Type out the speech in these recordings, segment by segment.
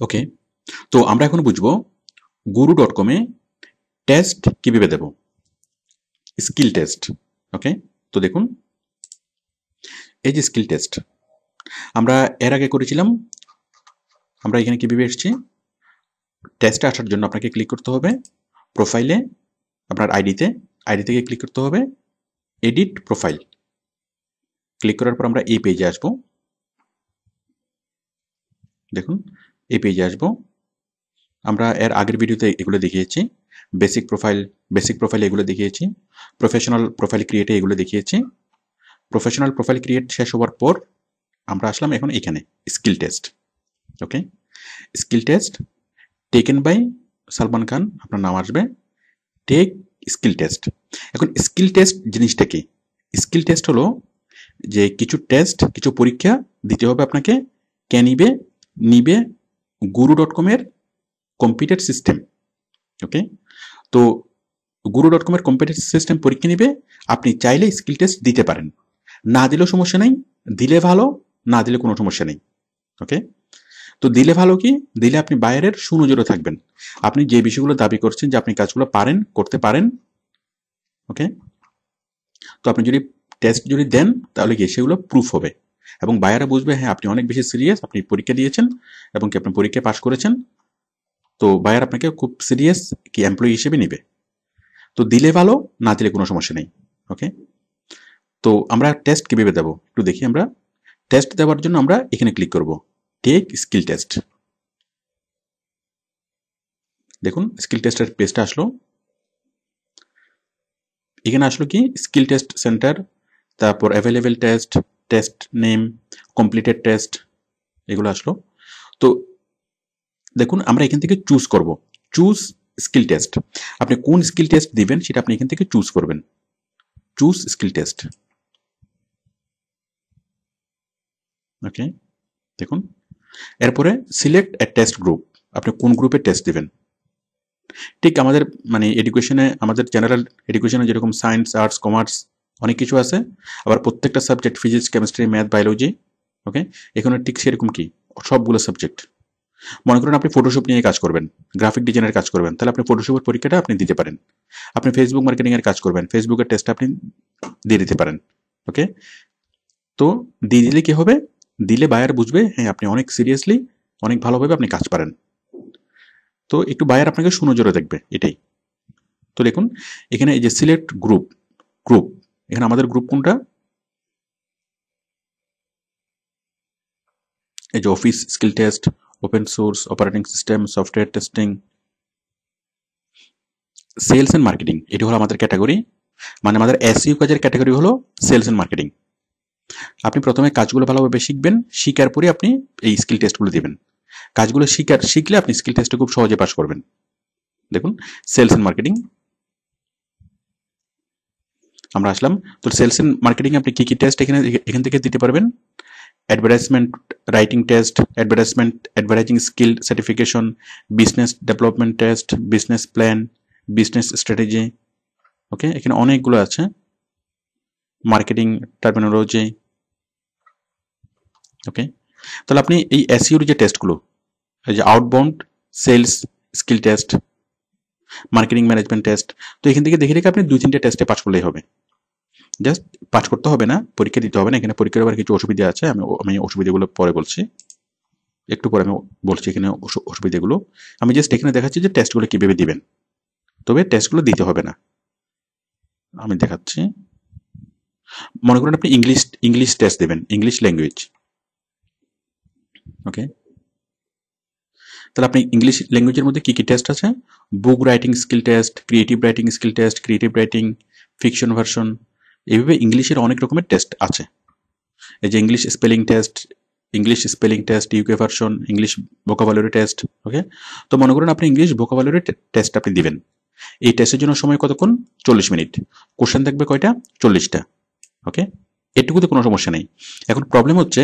ওকে, তো আমরা এখন বুঝবো guru.com এ টেস্ট কিভাবে দেব, স্কিল টেস্ট। ওকে, তো দেখুন এই যে স্কিল টেস্ট আমরা এর আগে করেছিলাম। আমরা এখানে কিভাবে এসেছি, টেস্টে আসার জন্য আপনাকে ক্লিক করতে হবে প্রোফাইলে, আপনার আইডি থেকে ক্লিক করতে হবে এডিট প্রোফাইল। ক্লিক করার পর আমরা এই পেজে আসবো। দেখুন এই পেজে আসবো। আমরা এর আগের ভিডিওতে এগুলো দেখিয়েছি, বেসিক প্রোফাইল এগুলো দেখিয়েছি, প্রফেশনাল প্রোফাইল ক্রিয়েটে এগুলো দেখিয়েছি। প্রফেশনাল প্রোফাইল ক্রিয়েট শেষ হওয়ার পর আমরা আসলাম এখন এখানে skill test. Okay, skill test taken by Salman Khan, আপনার নাম আসবে, টেক স্কিল টেস্ট। এখন স্কিল টেস্ট জিনিসটা কি? স্কিল টেস্ট হলো যে কিছু পরীক্ষা দিতে হবে আপনাকে। কে নিবে guru.com এর কম্পিউটার সিস্টেম। ওকে, তো guru.com এর কম্পিউটার সিস্টেম পরীক্ষা নিবে। আপনি চাইলে স্কিল টেস্ট দিতে পারেন, না দিলেও সমস্যা নেই, দিলে ভালো, না দিলে কোনো সমস্যা নেই। ওকে, তো দিলে ভালো কি, দিলে আপনি বাইরের সুনজরে থাকবেন, আপনি যে বিষয়গুলো দাবি করছেন যে আপনি কাজগুলো করতে পারেন। ওকে, তো আপনি যদি টেস্ট দেন তাহলে কি সেগুলো প্রুফ হবে এবং বায়াররা বুঝবে হ্যাঁ আপনি অনেক বেশি সিরিয়াস, আপনি পরীক্ষা দিয়েছেন এবং কি আপনি পরীক্ষায় পাশ করেছেন। তো বায়ার আপনাকে খুব সিরিয়াস কি এমপ্লয়ি হিসেবে নেবে। তো দিলে ভালো, না দিলে কোনো সমস্যা নেই। ওকে, তো আমরা টেস্ট কিভাবে দেবো একটু দেখি। আমরা টেস্ট দেওয়ার জন্য আমরা এখানে ক্লিক করব টেক স্কিল টেস্ট। দেখুন স্কিল টেস্টের পেজটা আসলো। এখানে আসলো কি স্কিল টেস্ট সেন্টার, তারপর available test, test name, completed test, এগুলো আসলো। তো দেখুন আমরা এখান থেকে চুজ করব, চুজ স্কিল টেস্ট। আপনি কোন স্কিল টেস্ট দিবেন সেটা আপনি এখান থেকে চুজ করবেন, চুজ স্কিল টেস্ট। ওকে, দেখুন এরপরে সিলেক্ট এ টেস্ট গ্রুপ, আপনি কোন গ্রুপে টেস্ট দিবেন। ঠিক আমাদের মানে এডুকেশনে, আমাদের জেনারেল এডুকেশনে যেরকম সায়েন্স, আর্টস, কমার্স অনেক কিছু আছে, আবার প্রত্যেকটা subject physics, chemistry, math, biology. Okay, এখানে ঠিক সেরকম কি সবগুলো সাবজেক্ট। মনে করেন আপনি ফটোশপ নিয়ে কাজ করবেন, গ্রাফিক ডিজাইনের কাজ করবেন, তাহলে আপনি ফটোশপের পরীক্ষাটা আপনি দিতে পারেন। আপনি ফেসবুক মার্কেটিং এর কাজ করবেন, ফেসবুকের টেস্ট আপনি দিয়ে দিতে পারেন। ওকে, তো দিয়ে দিলে কি হবে, দিলে বায়ার বুঝবে হ্যাঁ আপনি অনেক সিরিয়াসলি, অনেক ভালোভাবে আপনি কাজ পারেন। তো একটু বায়ার আপনাকে সুনজরে দেখবে, এটাই। তো দেখুন এখানে এই যে সিলেক্ট গ্রুপ, এখানে আমাদের গ্রুপ কোনটা, এই যে office skill test, open source, operating system, software testing, sales and marketing, এটি হলো আমাদের ক্যাটাগরি। মানে আমাদের এসইও কাজের ক্যাটাগরি হলো সেলস এন্ড মার্কেটিং। আপনি প্রথমে কাজগুলো ভালোভাবে শিখবেন, শিখার পরে আপনি এই স্কিল টেস্টগুলো দিবেন। কাজগুলো শিখলে আপনি স্কিল টেস্টে খুব সহজে পাস করবেন। দেখুন সেলস এন্ড মার্কেটিং আমরা আসলাম। তো সেলস এন্ড মার্কেটিং আপনি কি টেস্ট এখান থেকে দিতে পারবেন, advertisement writing test, advertising skill certification, business development test, business plan, business strategy. Okay, এখানে অনেকগুলো আছে, মার্কেটিং টার্মিনোলজি। ওকে, তাহলে আপনি এই এসইওর যে টেস্টগুলো, এই যে outbound sales skill test, marketing management test, তো এখান থেকে দেখে রেখে আপনি 2-3টে টেস্টে পাস করলেই হবে। জাস্ট পাস করতে হবে না, পরীক্ষা দিতে হবে না। এখানে পরীক্ষার আবার কিছু অসুবিধা আছে, আমি অসুবিধাগুলো পরে বলছি, একটু পরে আমি বলছি এখানে অসুবিধাগুলো। আমি জাস্ট এখানে দেখাচ্ছি যে টেস্টগুলো কিভাবে দিবেন, তবে টেস্টগুলো দিতে হবে না। আমি দেখাচ্ছি, মনে করেন আপনি ইংলিশ টেস্ট দেবেন, ইংলিশ ল্যাঙ্গুয়েজ। ওকে, তাহলে আপনি ইংলিশ ল্যাঙ্গুয়েজের মধ্যে কি টেস্ট আছে, book writing skill test, creative writing skill test, creative writing, fiction version, এইভাবে ইংলিশের অনেক রকমের টেস্ট আছে। এই যে English spelling test, UK version, English vocabulary test. Okay, তো মনে করেন আপনি ইংলিশ ভোকাবুলারি টেস্ট আপনি দিবেন। এই টেস্টের জন্য সময় কতক্ষণ, 40 মিনিট। কোশ্চেন থাকবে কয়টা, 40টা। ওকে, এটুকুতে কোনো সমস্যা নেই। এখন প্রবলেম হচ্ছে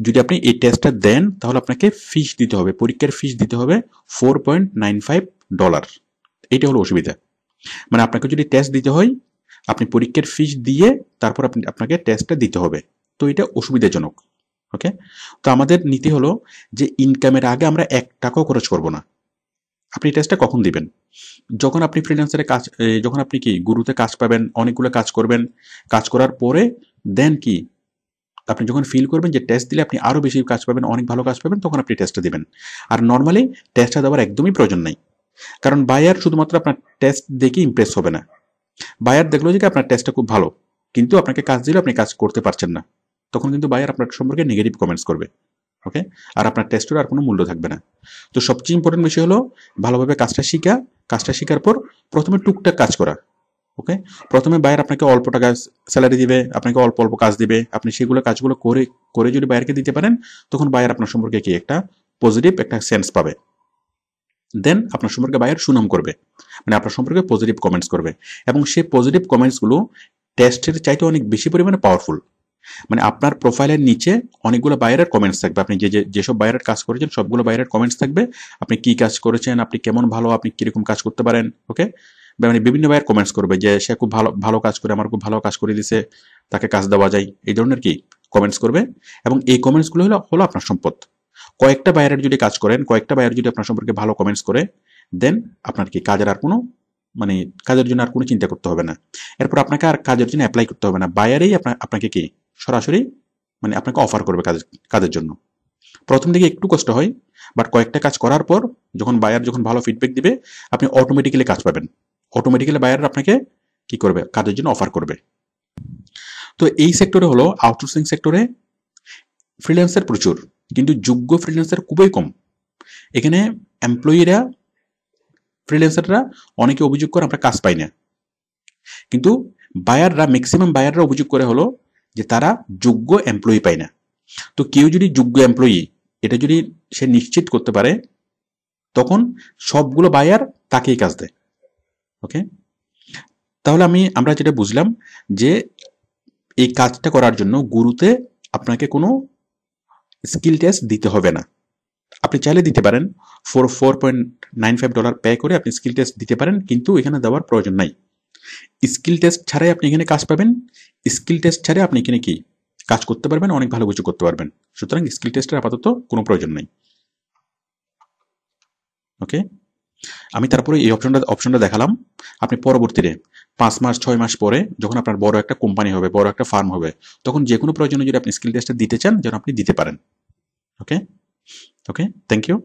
যদি আপনি এই টেস্টটা দেন তাহলে আপনাকে ফিস দিতে হবে, পরীক্ষার ফিস দিতে হবে $4.95। এইটা হলো অসুবিধা। মানে আপনাকে যদি টেস্ট দিতে হয় আপনি পরীক্ষার ফিস দিয়ে তারপর আপনাকে টেস্টটা দিতে হবে। তো এটা অসুবিধাজনক। ওকে, তো আমাদের নীতি হলো যে ইনকামের আগে আমরা 1 টাকাও খরচ করব না। আপনি টেস্টটা কখন দিবেন? যখন আপনি ফ্রিল্যান্সারে কাজ যখন আপনি কি গুরুতে কাজ পাবেন, অনেকগুলো কাজ করবেন, কাজ করার পরে দেন কি আপনি যখন ফিল করবেন যে টেস্ট দিলে আপনি আরো বেশি কাজ পাবেন, অনেক ভালো কাজ পাবেন, তখন আপনি টেস্টটা দিবেন। আর নরমালি টেস্টটা দেওয়ার একদমই প্রয়োজন নাই। কারণ বায়ার শুধুমাত্র আপনার টেস্ট দেখে ইমপ্রেস হবে না। বায়ার দেখলো যে আপনার টেস্টটা খুব ভালো, কিন্তু আপনাকে কাজ দিলে আপনি কাজ করতে পারছেন না, তখন কিন্তু বায়ার আপনার সম্পর্কে নেগেটিভ কমেন্টস করবে। ওকে, আর আপনার টেস্টের আর কোনো মূল্য থাকবে না। তো সবচেয়ে ইম্পর্টেন্ট বিষয় হলো ভালোভাবে কাজটা শিখা, কাজটা শেখার পর প্রথমে টুকটাক কাজ করা। ওকে, প্রথমে বায়ার আপনাকে অল্প টাকা স্যালারি দিবে, আপনাকে অল্প অল্প কাজ দিবে, আপনি সেগুলো কাজগুলো করে করে যদি বায়ারকে দিতে পারেন, তখন বায়ার আপনার সম্পর্কে কি একটা পজিটিভ একটা সেন্স পাবে। দেন আপনার সম্পর্কে বায়ার সুনাম করবে, মানে আপনার সম্পর্কে পজিটিভ কমেন্টস করবে, এবং সেই পজিটিভ কমেন্টসগুলো টেস্টের চাইতে অনেক বেশি পরিমাণে পাওয়ারফুল। মানে আপনার প্রোফাইলের নিচে অনেকগুলো বায়ারের কমেন্টস থাকবে, আপনি যেসব বায়ারের কাজ করেছেন সবগুলো বায়ারের কমেন্টস থাকবে, আপনি কি কাজ করেছেন, আপনি কেমন ভালো, আপনি কিরকম কাজ করতে পারেন। ওকে, মানে বিভিন্ন বায়ার কমেন্টস করবে যে সে খুব ভালো ভালো কাজ করে, আমার খুব ভালো কাজ করে দিছে, তাকে কাজ দেওয়া যায়, এই ধরনের কি কমেন্টস করবে। এবং এই কমেন্টসগুলো হলো আপনার সম্পদ। কয়েকটা বায়ারের যদি কাজ করেন, কয়েকটা বায়ার যদি আপনার সম্পর্কে ভালো কমেন্টস করে, দেন আপনার কি কাজের আর কোনো মানে কাজের জন্য আর কোনো চিন্তা করতে হবে না। এরপর আপনাকে আর কাজের জন্য অ্যাপ্লাই করতে হবে না, বায়ারেই আপনাকে কি সরাসরি মানে আপনাকে অফার করবে কাজের জন্য। প্রথম দিকে একটু কষ্ট হয়, বাট কয়েকটা কাজ করার পর যখন বায়ার যখন ভালো ফিডব্যাক দিবে, আপনি অটোমেটিক্যালি কাজ পাবেন। অটোমেটিক্যালি বায়ার আপনাকে কি করবে, কাজের জন্য অফার করবে। তো এই সেক্টরে হলো আউটসোর্সিং সেক্টরে ফ্রিল্যান্সার প্রচুর, কিন্তু যোগ্য ফ্রিল্যান্সার খুবই কম। এখানে এমপ্লয়িরা ফ্রিল্যান্সাররা অনেকে অভিযোগ করে আমরা কাজ পাই না, কিন্তু বায়াররা ম্যাক্সিমাম বায়াররা অভিযোগ করে হলো যে তারা যোগ্য এমপ্লয়ি পায় না। তো কেউ যদি যোগ্য এমপ্লয়ি এটা যদি সে নিশ্চিত করতে পারে, তখন সবগুলো বায়ার তাকেই কাজ দেয়। ওকে, তাহলে আমরা যেটা বুঝলাম যে এই কাজটা করার জন্য গুরুতে আপনাকে কোনো স্কিল টেস্ট দিতে হবে না। আপনি চাইলে দিতে পারেন, $4.95 পে করে আপনি স্কিল টেস্ট দিতে পারেন, কিন্তু এখানে দেওয়ার প্রয়োজন নাই। স্কিল টেস্ট ছাড়াই আপনি এখানে কাজ পাবেন, স্কিল টেস্ট ছাড়াই আপনি এখানে কি কাজ করতে পারবেন, অনেক ভালো কিছু করতে পারবেন। সুতরাং স্কিল টেস্টের আপাতত কোনো প্রয়োজন নেই। ওকে, আমি তারপরে এই অপশনটা দেখালাম। আপনি পরবর্তীতে 5 মাস 6 মাস পরে যখন আপনার বড় একটা কোম্পানি হবে, বড় একটা ফার্ম হবে, তখন যে কোনো প্রয়োজনে যদি আপনি স্কিল টেস্টটা দিতে চান, যেন আপনি দিতে পারেন। ওকে, থ্যাংক ইউ।